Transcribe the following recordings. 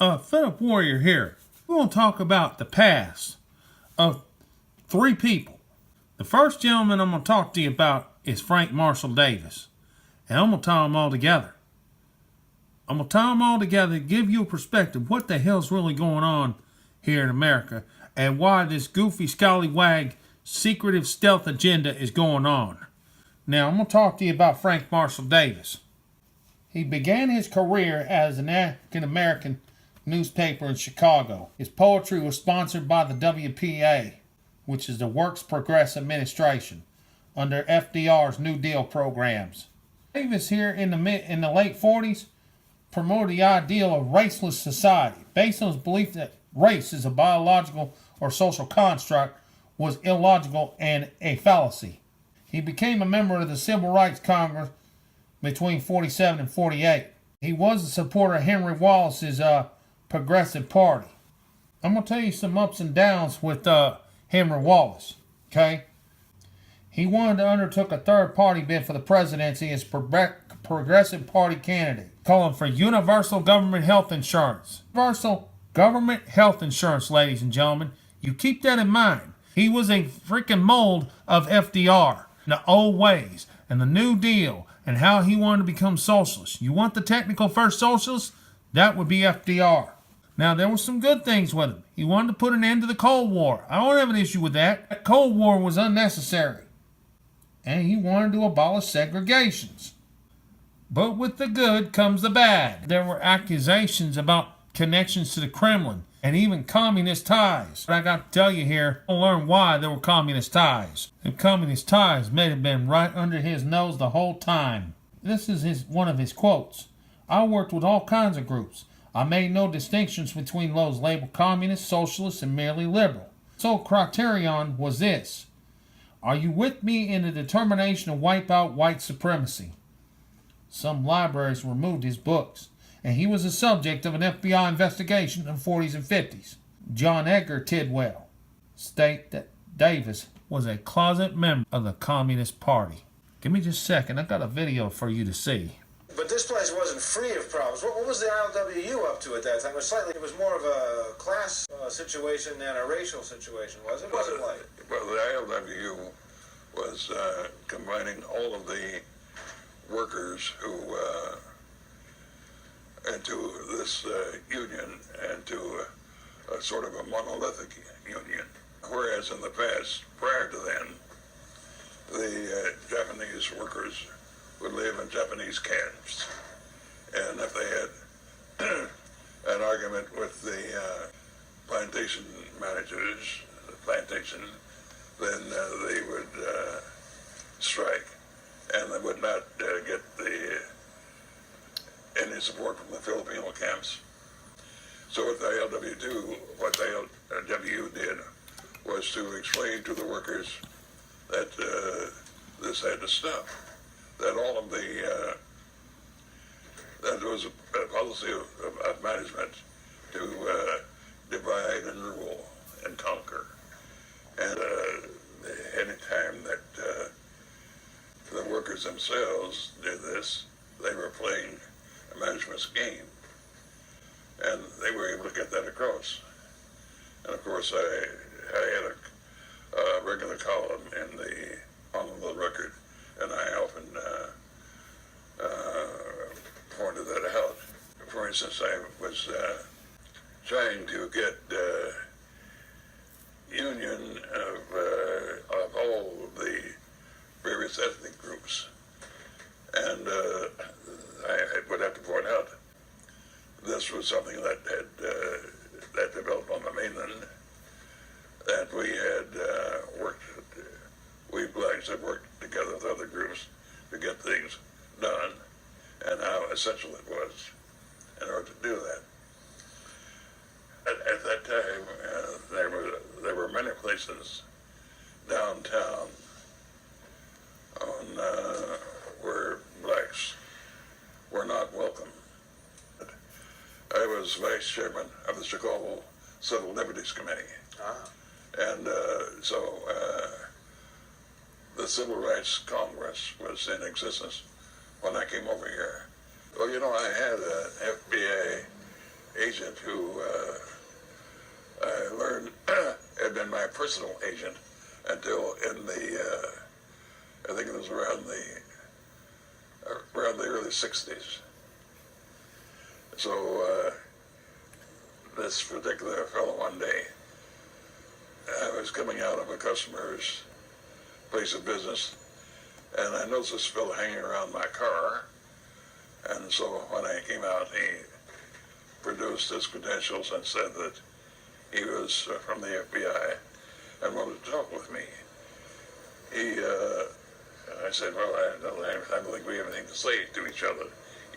Philip Warrior here. We're going to talk about the past of three people. The first gentleman I'm going to talk to you about is Frank Marshall Davis. And I'm going to tie them all together. I'm going to tie them all together to give you a perspective what the hell's really going on here in America and why this goofy scallywag secretive stealth agenda is going on. Now, I'm going to talk to you about Frank Marshall Davis. He began his career as an African-American newspaper in Chicago. His poetry was sponsored by the WPA, which is the Works Progress Administration, under FDR's New Deal programs. Davis here in the late 40s promoted the ideal of raceless society based on his belief that race is a biological or social construct was illogical and a fallacy. He became a member of the Civil Rights Congress between 47 and 48. He was a supporter of Henry Wallace's Progressive Party. I'm going to tell you some ups and downs with Henry Wallace, okay? He wanted to undertook a third-party bid for the presidency as Progressive Party candidate, calling for universal government health insurance. Universal government health insurance, ladies and gentlemen. You keep that in mind. He was a freaking mold of FDR, the old ways, and the New Deal, and how he wanted to become socialist. You want the technical first socialist? That would be FDR. Now, there were some good things with him. He wanted to put an end to the Cold War. I don't have an issue with that. The Cold War was unnecessary. And he wanted to abolish segregations. But with the good comes the bad. There were accusations about connections to the Kremlin and even communist ties. But I got to tell you here, I'll learn why there were communist ties. The communist ties may have been right under his nose the whole time. This is one of his quotes. I worked with all kinds of groups. I made no distinctions between those labeled communist, socialist, and merely liberal. So criterion was this. Are you with me in the determination to wipe out white supremacy? Some libraries removed his books, and he was the subject of an FBI investigation in the 40s and 50s. John Edgar Tidwell stated that Davis was a closet member of the Communist Party. Give me just a second. I've got a video for you to see. But this place wasn't free of problems. What was the ILWU up to at that time? It was more of a class situation than a racial situation, was it? What was it like? Well, the ILWU was combining all of the workers who into this union and to a sort of a monolithic union. Whereas in the past, prior to then, the Japanese workers would live in Japanese camps. And if they had an argument with the plantation managers, the plantation, then they would strike, and they would not get any support from the Filipino camps. So what the ILWU did was to explain to the workers that this had to stop. That all of the that there was a policy of management to divide and rule and conquer, and any time that the workers themselves did this, they were playing a management's game, and they were able to get that across. And of course, I had a regular column in the Honolulu Record, and I often pointed that out. For instance, I was trying to get union of all the various ethnic groups, and I would have to point out this was something that had that developed on the mainland, that we had we blacks had worked together with other groups to get things done, and how essential it was in order to do that. At that time, there were many places downtown where blacks were not welcome. I was vice chairman of the Chicago Civil Liberties Committee, and so the Civil Rights Congress was in existence when I came over here. Well, you know, I had an FBA agent who I learned had been my personal agent until in the, I think it was around the early 60s. So this particular fellow one day, I was coming out of a customer's place of business, and I noticed this fellow hanging around my car. And so when I came out, he produced his credentials and said that he was from the FBI and wanted to talk with me. I said, well, I don't think we have anything to say to each other.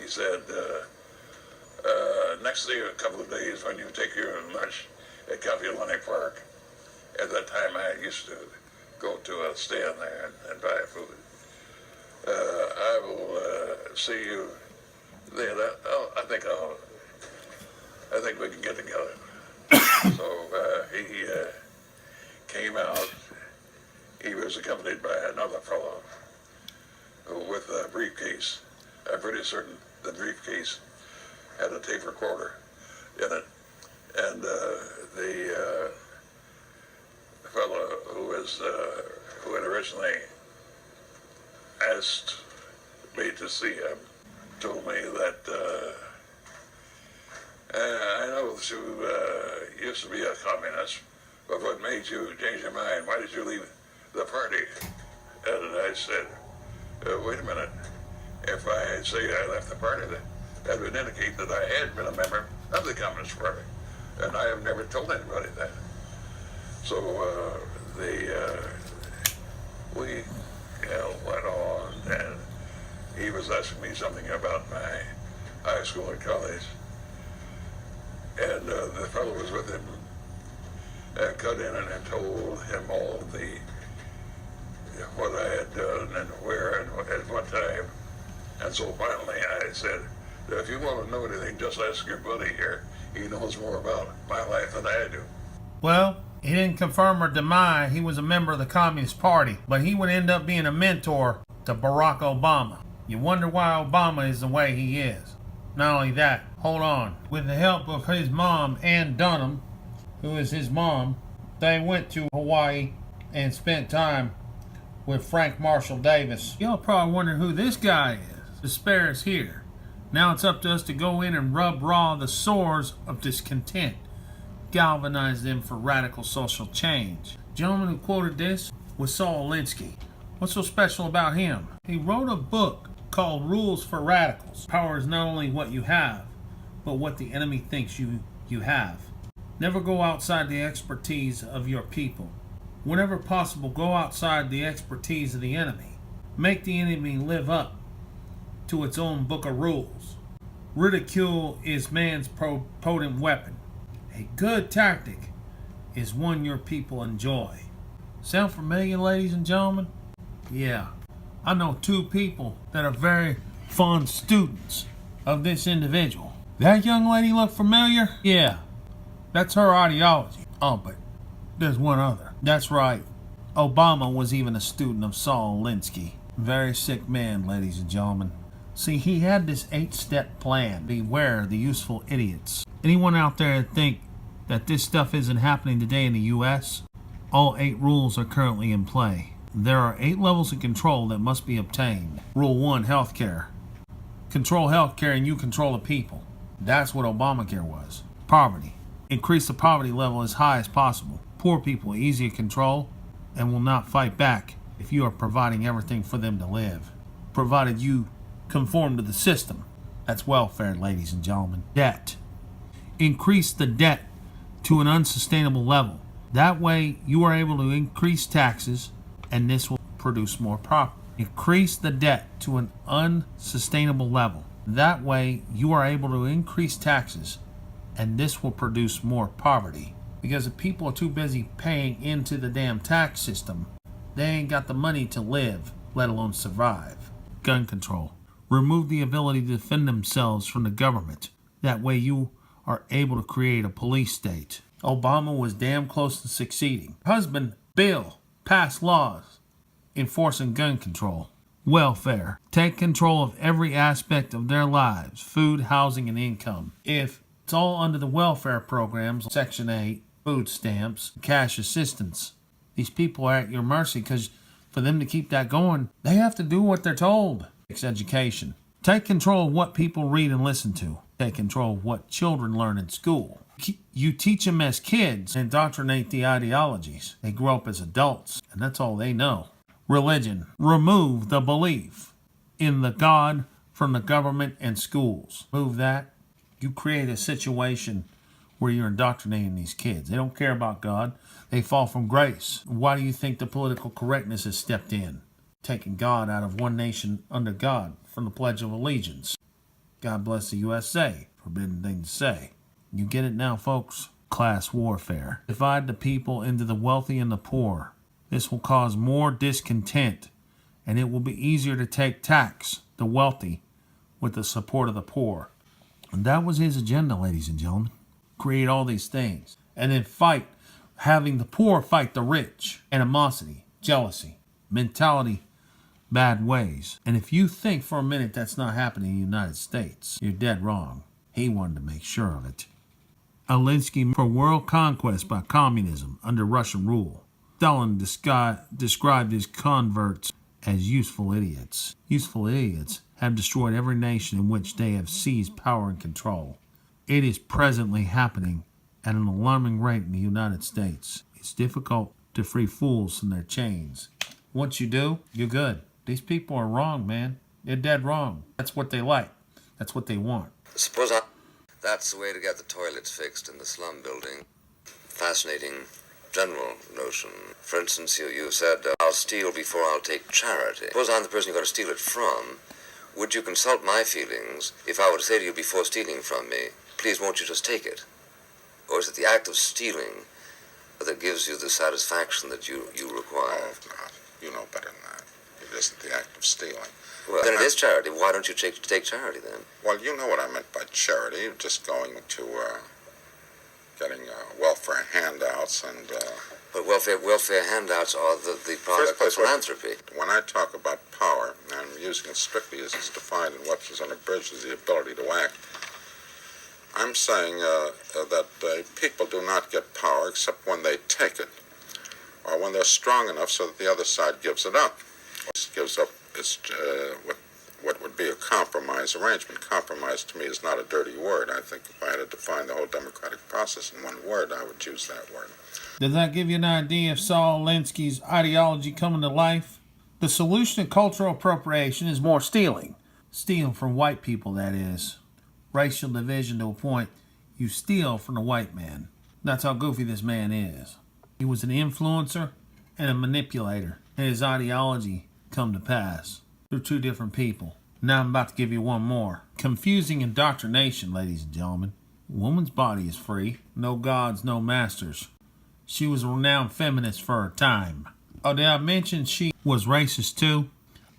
He said, next day, a couple of days, when you take your lunch at Kapiolani Park, at that time I used to go to a stand there and buy food. I will see you then. I think we can get together. So he came out. He was accompanied by another fellow with a briefcase. I'm pretty certain the briefcase had a tape recorder in it, and the fellow who had originally asked me to see him told me that I know that you used to be a communist, but what made you change your mind? Why did you leave the party? And I said, wait a minute. If I say I left the party, that would indicate that I had been a member of the Communist Party, and I have never told anybody that. So we went on, and he was asking me something about my high school and college, and the fellow was with him, cut in and told him all what I had done and where and at what time. And so finally I said, if you want to know anything, just ask your buddy here. He knows more about my life than I do. Well, he didn't confirm or deny he was a member of the Communist Party, but he would end up being a mentor to Barack Obama. You wonder why Obama is the way he is. Not only that, hold on. With the help of his mom, Ann Dunham, who is his mom, they went to Hawaii and spent time with Frank Marshall Davis. Y'all probably wondering who this guy is. Despair is here. Now it's up to us to go in and rub raw the sores of discontent, galvanize them for radical social change. The gentleman who quoted this was Saul Alinsky. What's so special about him? He wrote a book called Rules for Radicals. Power is not only what you have, but what the enemy thinks you have. Never go outside the expertise of your people. Whenever possible, go outside the expertise of the enemy. Make the enemy live up to its own book of rules. Ridicule is man's potent weapon. A good tactic is one your people enjoy. Sound familiar, ladies and gentlemen? Yeah, I know two people that are very fond students of this individual. That young lady look familiar? Yeah, that's her ideology. Oh, but there's one other. That's right. Obama was even a student of Saul Alinsky. Very sick man, ladies and gentlemen. See, he had this 8-step plan. Beware the useful idiots. Anyone out there think that this stuff isn't happening today in the U.S.? All 8 rules are currently in play. There are 8 levels of control that must be obtained. Rule 1, healthcare. Control healthcare and you control the people. That's what Obamacare was. Poverty. Increase the poverty level as high as possible. Poor people easy to control and will not fight back if you are providing everything for them to live, provided you conform to the system. That's welfare, ladies and gentlemen. Debt. Increase the debt to an unsustainable level. That way you are able to increase taxes and this will produce more profit. Increase the debt to an unsustainable level. That way you are able to increase taxes and this will produce more poverty. Because if people are too busy paying into the damn tax system, they ain't got the money to live, let alone survive. Gun control. Remove the ability to defend themselves from the government. That way you are able to create a police state. Obama was damn close to succeeding. Husband, Bill, passed laws enforcing gun control. Welfare. Take control of every aspect of their lives, food, housing, and income. If It's all under the welfare programs, Section 8, food stamps, cash assistance. These people are at your mercy because for them to keep that going, they have to do what they're told. It's education. Take control of what people read and listen to. Take control of what children learn in school. You teach them as kids, indoctrinate the ideologies. They grow up as adults, and that's all they know. Religion. Remove the belief in the God from the government and schools. Move that. You create a situation where you're indoctrinating these kids. They don't care about God. They fall from grace. Why do you think the political correctness has stepped in? Taking God out of one nation under God from the Pledge of Allegiance. God bless the USA. Forbidden thing to say. You get it now, folks? Class warfare. Divide the people into the wealthy and the poor. This will cause more discontent, and it will be easier to tax the wealthy with the support of the poor. And that was his agenda, ladies and gentlemen. Create all these things. And then fight, having the poor fight the rich. Animosity, jealousy, mentality, bad ways. And if you think for a minute that's not happening in the United States, you're dead wrong. He wanted to make sure of it. Alinsky for world conquest by communism under Russian rule. Stalin described his converts as useful idiots. Useful idiots have destroyed every nation in which they have seized power and control. It is presently happening at an alarming rate in the United States. It's difficult to free fools from their chains. Once you do, you're good. These people are wrong, man. They're dead wrong. That's what they like. That's what they want. That's the way to get the toilets fixed in the slum building. Fascinating general notion. For instance, you said, I'll steal before I'll take charity. Suppose I'm the person you're going to steal it from. Would you consult my feelings if I were to say to you before stealing from me, please won't you just take it? Or is it the act of stealing that gives you the satisfaction that you require? Oh, no. You know better than that. It isn't the act of stealing. Well, then it is charity. Why don't you take charity then? Well, you know what I meant by charity. Just going to, getting welfare handouts and... But welfare handouts are the product of philanthropy. When I talk about power, I'm using it strictly as it's defined in Webster's Unabridged as the ability to act. I'm saying that people do not get power except when they take it, or when they're strong enough so that the other side gives it up. Gives up what would be a compromise arrangement. Compromise to me is not a dirty word. I think if I had to define the whole democratic process in one word, I would use that word. Does that give you an idea of Saul Alinsky's ideology coming to life? The solution to cultural appropriation is more stealing. Stealing from white people, that is. Racial division to a point. You steal from the white man. That's how goofy this man is. He was an influencer and a manipulator. And his ideology come to pass through two different people. Now I'm about to give you one more. Confusing indoctrination, ladies and gentlemen. Woman's body is free. No gods, no masters. She was a renowned feminist for her time. Oh, did I mention she was racist too?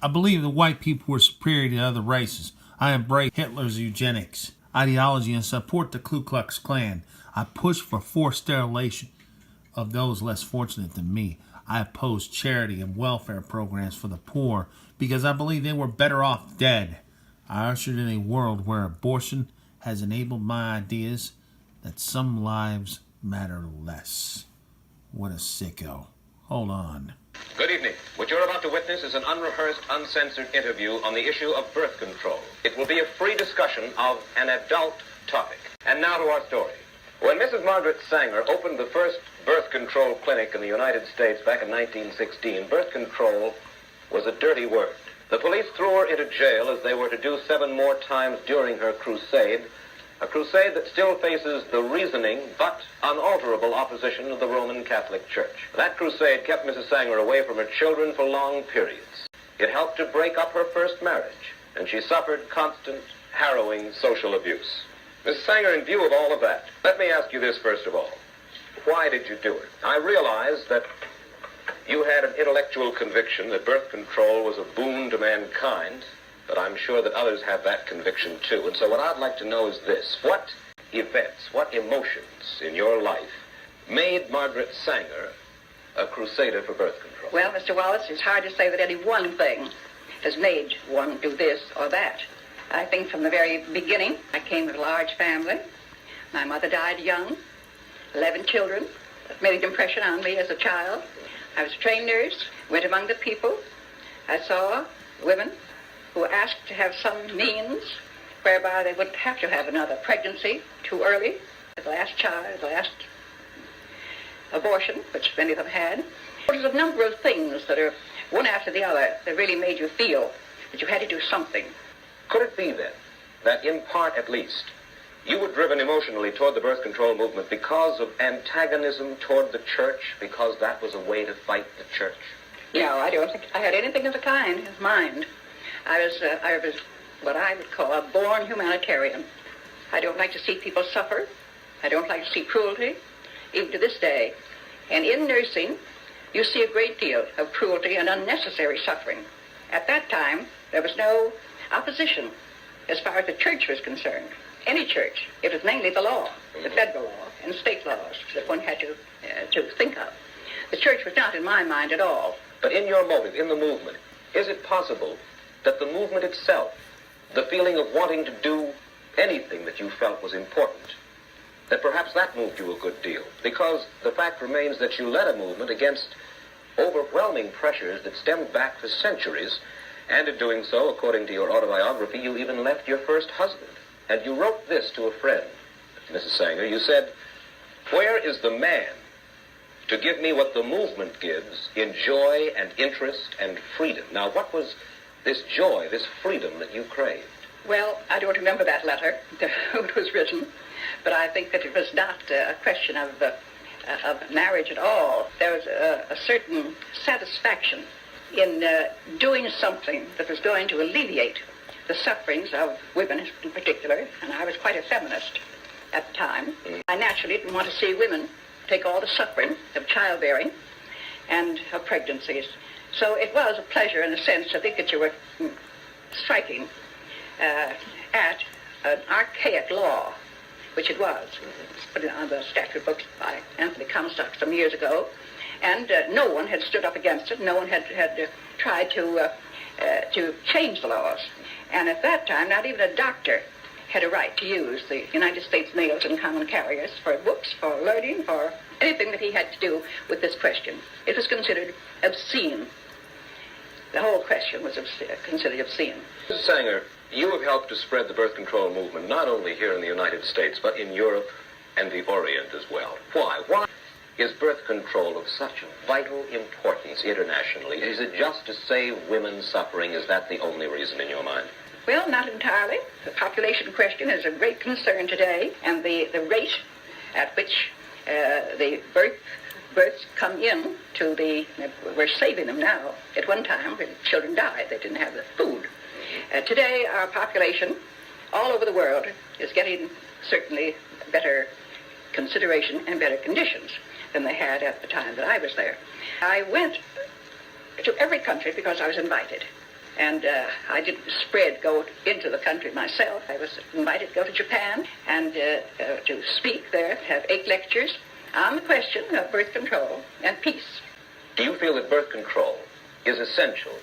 I believe the white people were superior to other races. I embrace Hitler's eugenics ideology and support the Ku Klux Klan. I push for forced sterilization of those less fortunate than me. I oppose charity and welfare programs for the poor because I believe they were better off dead. I ushered in a world where abortion has enabled my ideas that some lives matter less. What a sicko. Hold on. Good evening. What you're about to witness is an unrehearsed, uncensored interview on the issue of birth control. It will be a free discussion of an adult topic. And now to our story. When Mrs. Margaret Sanger opened the first birth control clinic in the United States back in 1916, birth control was a dirty word. The police threw her into jail as they were to do 7 more times during her crusade, a crusade that still faces the reasoning but unalterable opposition of the Roman Catholic Church. That crusade kept Mrs. Sanger away from her children for long periods. It helped to break up her first marriage, and she suffered constant, harrowing social abuse. Mrs. Sanger, in view of all of that, let me ask you this first of all. Why did you do it? I realize that you had an intellectual conviction that birth control was a boon to mankind, but I'm sure that others have that conviction too. And so what I'd like to know is this. What events, what emotions in your life made Margaret Sanger a crusader for birth control? Well, Mr. Wallace, it's hard to say that any one thing has made one do this or that. I think from the very beginning, I came with a large family. My mother died young, 11 children. That made an impression on me as a child. I was a trained nurse, went among the people. I saw women who asked to have some means whereby they wouldn't have to have another pregnancy too early, the last child, the last abortion, which many of them had. There's a number of things that are one after the other that really made you feel that you had to do something. Could it be then that in part at least you were driven emotionally toward the birth control movement because of antagonism toward the church, because that was a way to fight the church? No, I don't think I had anything of the kind in mind. I was what I would call a born humanitarian. I don't like to see people suffer. I don't like to see cruelty, even to this day. And in nursing, you see a great deal of cruelty and unnecessary suffering. At that time, there was no opposition as far as the church was concerned. Any church. It was mainly the law, the federal law, and state laws that one had to think of. The church was not in my mind at all. But in your motive, in the movement, is it possible that the movement itself, the feeling of wanting to do anything that you felt was important, that perhaps that moved you a good deal? Because the fact remains that you led a movement against overwhelming pressures that stemmed back for centuries, and in doing so, according to your autobiography, you even left your first husband. And you wrote this to a friend, Mrs. Sanger. You said, "Where is the man to give me what the movement gives in joy and interest and freedom?" Now, what was this joy, this freedom that you craved? Well, I don't remember that letter, who it was written, but I think that it was not a question of marriage at all. There was a certain satisfaction in doing something that was going to alleviate the sufferings of women in particular, and I was quite a feminist at the time. I naturally didn't want to see women take all the suffering of childbearing and of pregnancies. So it was a pleasure, in a sense, to think that you were striking at an archaic law, which it was. It was put on the statute books by Anthony Comstock some years ago, and no one had stood up against it. No one had tried to change the laws. And at that time, not even a doctor had a right to use the United States mails and common carriers for books, for learning, for anything that he had to do with this question. It was considered obscene. The whole question was considered obscene. Mrs. Sanger, you have helped to spread the birth control movement not only here in the United States, but in Europe and the Orient as well. Why? Why is birth control of such vital importance internationally? Is it just to save women's suffering? Is that the only reason in your mind? Well, not entirely. The population question is a great concern today, and the rate at which the births come in to we're saving them now. At one time, when children died, they didn't have the food. Today, our population all over the world is getting certainly better consideration and better conditions than they had at the time that I was there. I went to every country because I was invited. And I didn't go into the country myself. I was invited to go to Japan and to speak there, have 8 lectures on the question of birth control and peace. Do you feel that birth control is essential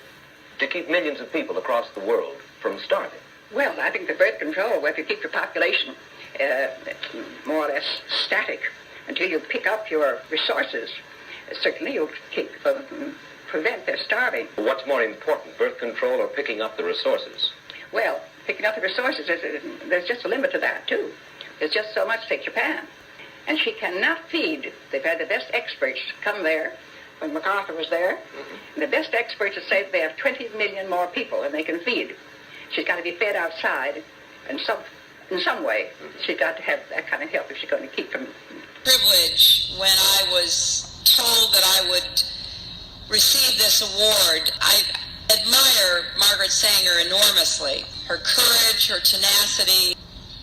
to keep millions of people across the world from starving? Well, I think the birth control, if you keep your population more or less static until you pick up your resources, certainly you'll prevent their starving. What's more important, birth control or picking up the resources? Well, picking up the resources, there's just a limit to that, too. There's just so much. Take Japan. And she cannot feed. They've had the best experts come there when MacArthur was there. And the best experts have said they have 20 million more people than they can feed. She's got to be fed outside in some way. She's got to have that kind of help if she's going to keep them. Privilege when I was told that I would receive this award. I admire Margaret Sanger enormously. Her courage, her tenacity,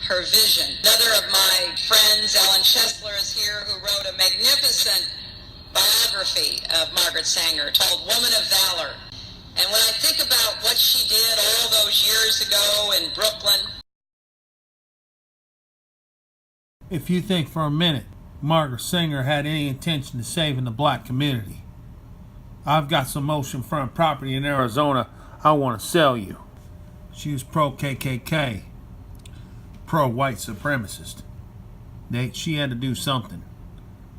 her vision. Another of my friends, Ellen Chesler, is here, who wrote a magnificent biography of Margaret Sanger called Woman of Valor. And when I think about what she did all those years ago in Brooklyn. If you think for a minute Margaret Sanger had any intention of saving the black community, I've got some oceanfront property in Arizona I want to sell you. She was pro-KKK, pro-white supremacist. She had to do something,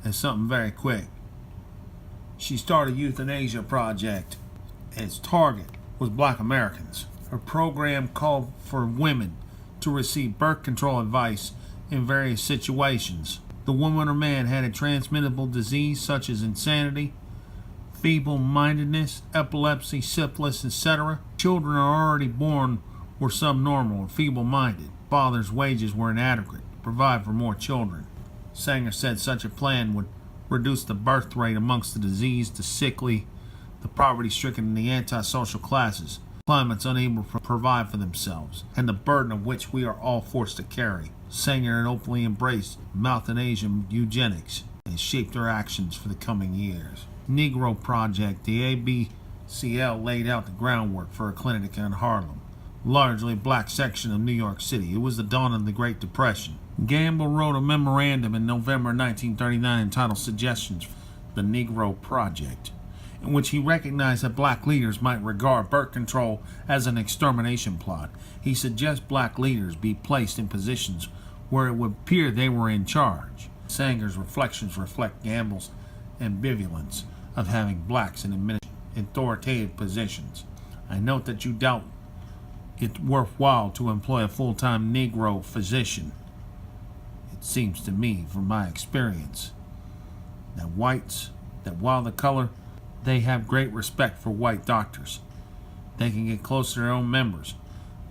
and something very quick. She started a euthanasia project. Its target was black Americans. Her program called for women to receive birth control advice in various situations. The woman or man had a transmittable disease such as insanity, feeble-mindedness, epilepsy, syphilis, etc. Children are already born were subnormal or feeble-minded. Fathers' wages were inadequate to provide for more children. Sanger said such a plan would reduce the birth rate amongst the diseased, the sickly, the poverty-stricken, and the antisocial classes, climates unable to provide for themselves, and the burden of which we are all forced to carry. Sanger had openly embraced euthanasia eugenics and shaped her actions for the coming years. Negro Project, the ABCL laid out the groundwork for a clinic in Harlem, largely black section of New York City. It was the dawn of the Great Depression. Gamble wrote a memorandum in November 1939 entitled Suggestions for the Negro Project, in which he recognized that black leaders might regard birth control as an extermination plot. He suggests black leaders be placed in positions where it would appear they were in charge. Sanger's reflections reflect Gamble's ambivalence of having blacks in authoritative positions. I note that you doubt it worthwhile to employ a full-time Negro physician. It seems to me, from my experience, that while the color, they have great respect for white doctors. They can get close to their own members,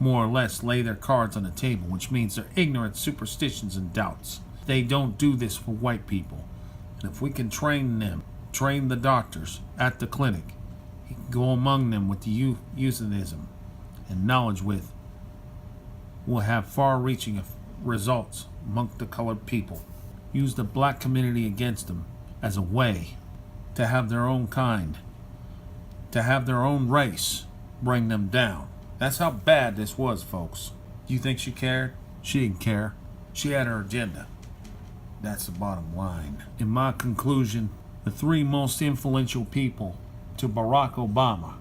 more or less lay their cards on the table, which means they're ignorant, superstitions, and doubts. They don't do this for white people. And if we can train the doctors at the clinic, he can go among them with the euthanism and knowledge will have far-reaching results among the colored people. Use the black community against them as a way to have their own kind, to have their own race bring them down. That's how bad this was, folks. Do you think she cared? She didn't care. She had her agenda. That's the bottom line. In my conclusion, the three most influential people to Barack Obama,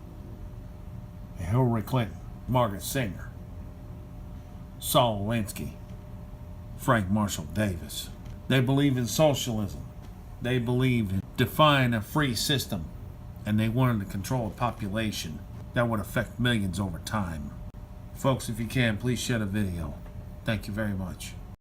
Hillary Clinton, Margaret Sanger, Saul Alinsky, Frank Marshall Davis. They believe in socialism. They believed in defying a free system, and they wanted to control a population that would affect millions over time. Folks, if you can, please share the video. Thank you very much.